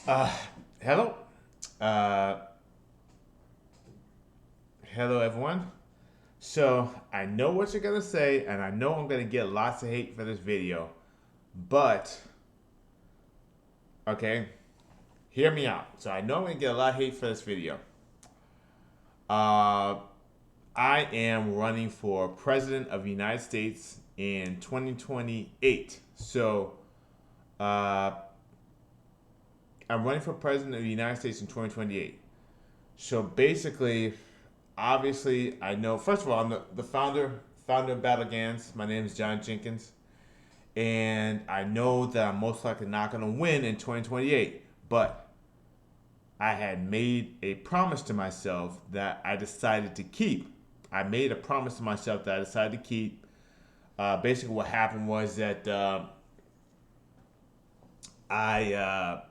Uh, hello. Uh, hello, everyone. So, I know what you're going to say, and I know I'm going to get lots of hate for this video, but, okay, hear me out. So, I know I'm going to get a lot of hate for this video. Uh, I am running for President of the United States in 2028. Uh, I'm running for President of the United States in 2028. So basically, obviously, I know. First of all, I'm the founder of Battle Gans. My name is John Jenkins, and I know that I'm most likely not going to win in 2028. But I had made a promise to myself that I decided to keep. I made a promise to myself that I decided to keep. Basically, what happened was that I uh,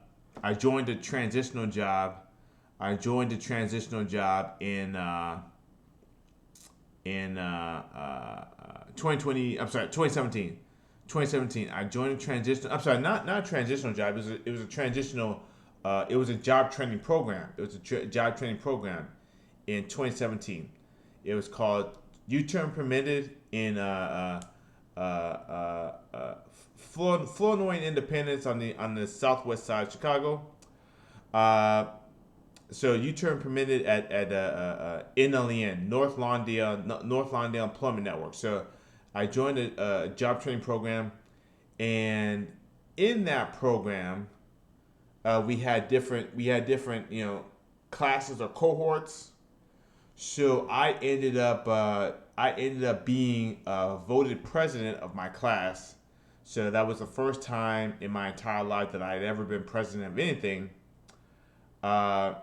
I joined a transitional job. I joined a transitional job in 2020. I'm sorry, 2017. 2017. I joined a transitional. I'm sorry, not a transitional job. It was a transitional. It was a job training program. It was a job training program in 2017. It was called U-turn permitted in Flournoy Independence on the southwest side of Chicago. Uh, so U-turn permitted at NLEN, North Lawndale Employment Network. So I joined a job training program, and in that program, we had different classes or cohorts. So I ended up being voted president of my class. So that was the first time in my entire life that I had ever been president of anything. Uh,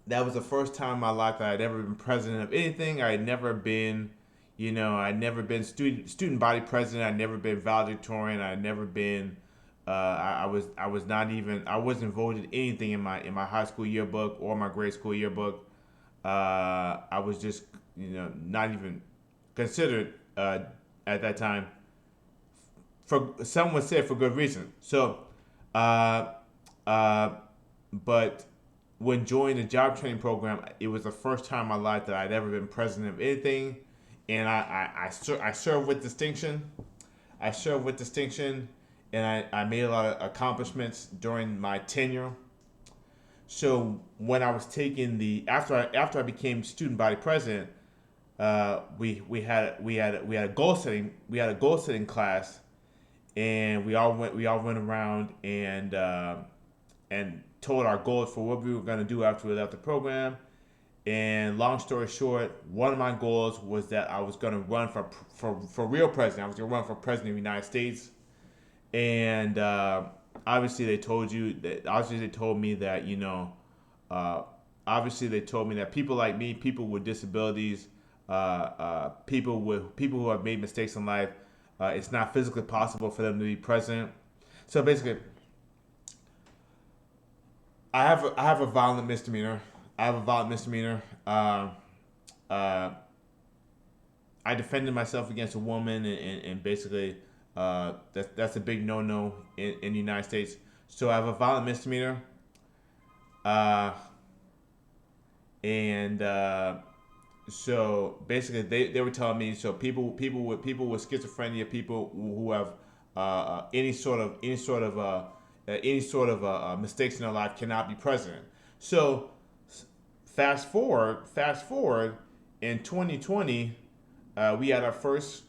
that was the first time in my life that I'd ever been president of anything. I had never been, I'd never been student body president. I'd never been valedictorian. I'd never been. I was not even. I wasn't voted anything in my high school yearbook or my grade school yearbook. I was just not even considered at that time. For some would say for good reason. So, uh, uh, but when joining the job training program, it was the first time in my life that I'd ever been president of anything, and I served with distinction. I served with distinction, and I made a lot of accomplishments during my tenure. So when I was taking the after I became student body president, we had a goal setting class, and we all went around and told our goals for what we were going to do after we left the program. And long story short, one of my goals was that I was going to run for real president. I was going to run for president of the United States. And obviously they told you that. Obviously they told me that Uh, obviously they told me that people like me, people with disabilities, people who have made mistakes in life, it's not physically possible for them to be president. So basically, I have a violent misdemeanor. I have a violent misdemeanor. Uh, I defended myself against a woman, and basically, that's a big no no in the United States. So I have a violent misdemeanor, uh, and so basically they were telling me, so people with schizophrenia, people who have any sort of mistakes in their life cannot be president. So fast forward in 2020, we had our first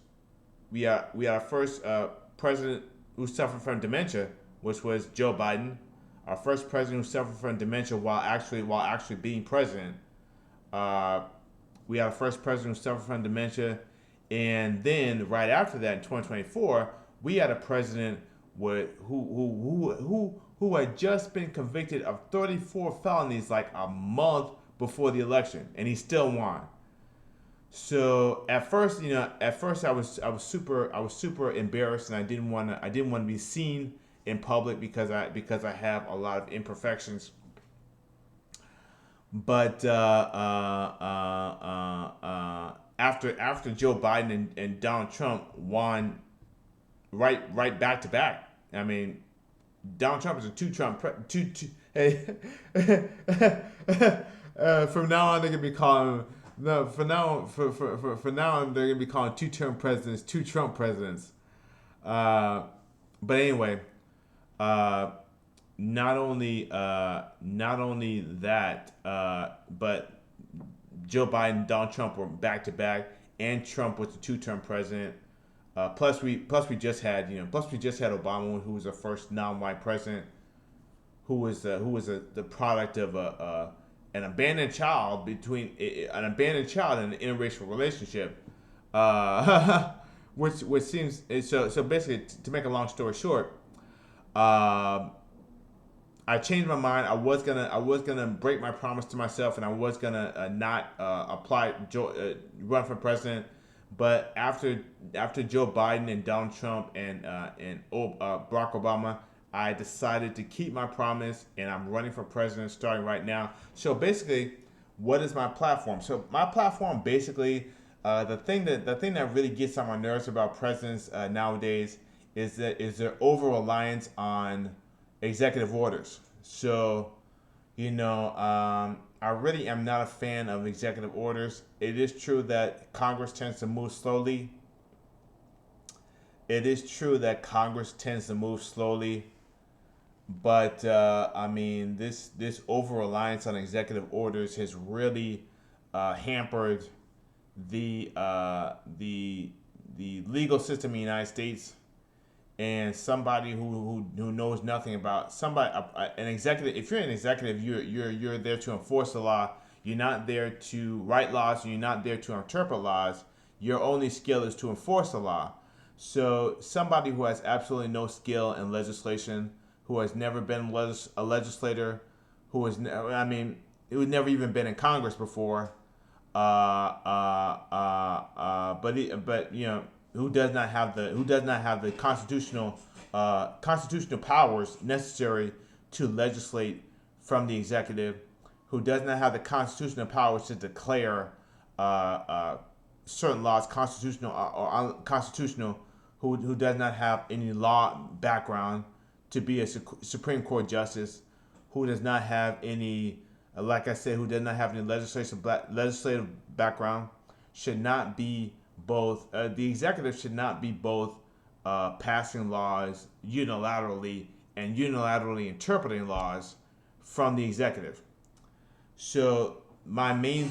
we had our first president who suffered from dementia, which was Joe Biden. Our first president who suffered from dementia while actually being president. Uh, we had our first president who suffered from dementia, and then right after that, in 2024, we had a president who had just been convicted of 34 felonies like a month before the election, and he still won. So at first I was super embarrassed, and I didn't want to be seen in public because I have a lot of imperfections. But after Joe Biden and Donald Trump won right back to back. I mean, Donald Trump is a hey, from now on they're gonna be calling no. For now on they're gonna be calling two-term presidents two Trump presidents. Uh, but anyway, uh, not only that, but Joe Biden and Donald Trump were back to back, and Trump was the two-term president. Plus we just had Obama, who was the first non-white president, who was the product of an abandoned child between an abandoned child and an interracial relationship, which seems so basically, to make a long story short, uh, I changed my mind. I was gonna break my promise to myself, and I was gonna not run for president. But after Joe Biden and Donald Trump and Barack Obama, I decided to keep my promise, and I'm running for president starting right now. So basically, what is my platform? So my platform basically, the thing that really gets on my nerves about presidents nowadays is their over reliance on executive orders. So, I really am not a fan of executive orders. It is true that Congress tends to move slowly. It is true that Congress tends to move slowly, but I mean, this over reliance on executive orders has really hampered the the legal system in the United States. And somebody who knows nothing about an executive. If you're an executive, you're there to enforce the law. You're not there to write laws. You're not there to interpret laws. Your only skill is to enforce the law. So somebody who has absolutely no skill in legislation, who has never been a legislator, who's never even been in Congress before, but who does not have the constitutional powers necessary to legislate from the executive, who does not have the constitutional powers to declare certain laws constitutional or unconstitutional, who does not have any law background to be a Supreme Court justice, who does not have any, like I said, who does not have any legislative background, should not be both. The executive should not be both passing laws unilaterally and unilaterally interpreting laws from the executive. So my main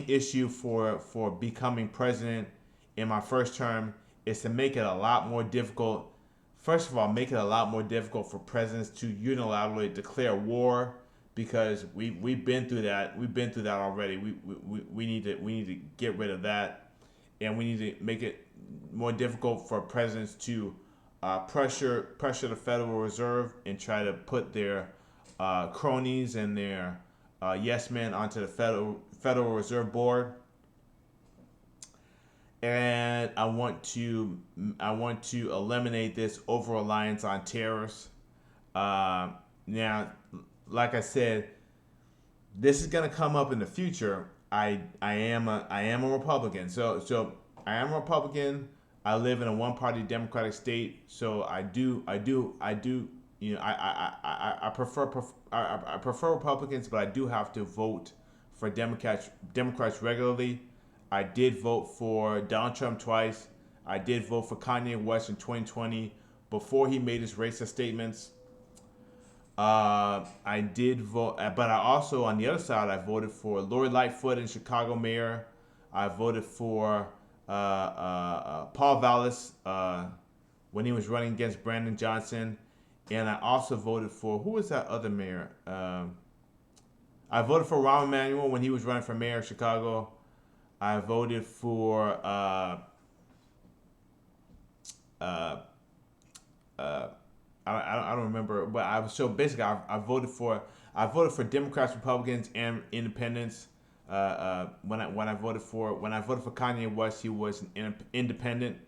issue for becoming president in my first term is to make it a lot more difficult. First of all, make it a lot more difficult for presidents to unilaterally declare war, because we've been through that. We've been through that already. We need to get rid of that, and we need to make it more difficult for presidents to pressure the Federal Reserve and try to put their cronies and their yes men onto the Federal Reserve Board. And I want to eliminate this over reliance on tariffs. Now, like I said, this is gonna come up in the future. I am a Republican. So I am a Republican. I live in a one-party Democratic state. So I prefer Republicans, but I do have to vote for Democrats regularly. I did vote for Donald Trump twice. I did vote for Kanye West in 2020 before he made his racist statements. I did vote, but I also, on the other side, I voted for Lori Lightfoot in Chicago mayor. I voted for Paul Vallis when he was running against Brandon Johnson, and I also voted for, who was that other mayor? I voted for Rahm Emanuel when he was running for mayor of Chicago. I voted for I don't remember, but I voted for Democrats, Republicans, and Independents. When I voted for Kanye West, he was an independent.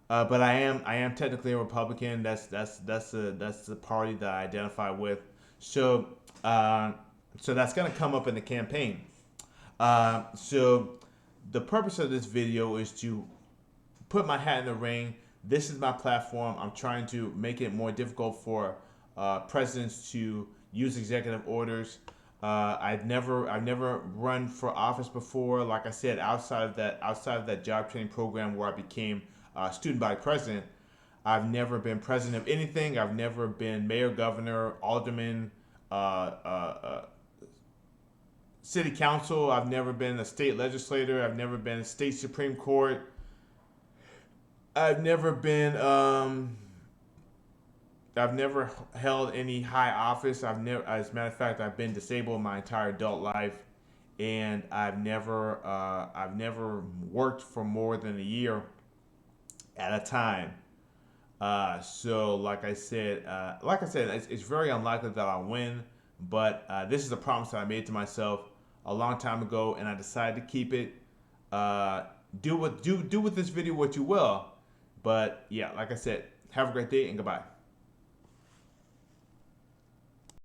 But I am technically a Republican. That's the party that I identify with. So that's gonna come up in the campaign. So the purpose of this video is to put my hat in the ring This is my platform. I'm trying to make it more difficult for presidents to use executive orders. I've never run for office before. Like I said, outside of that job training program where I became student body president, I've never been president of anything. I've never been mayor, governor, alderman, uh, uh, uh, city council. I've never been a state legislator. I've never been a state supreme court. I've never been. I've never held any high office. As a matter of fact, I've been disabled my entire adult life, and I've never worked for more than a year at a time. So, it's very unlikely that I'll win. But this is a promise that I made to myself a long time ago, and I decided to keep it. Uh, do with this video what you will. But yeah, like I said, have a great day and goodbye.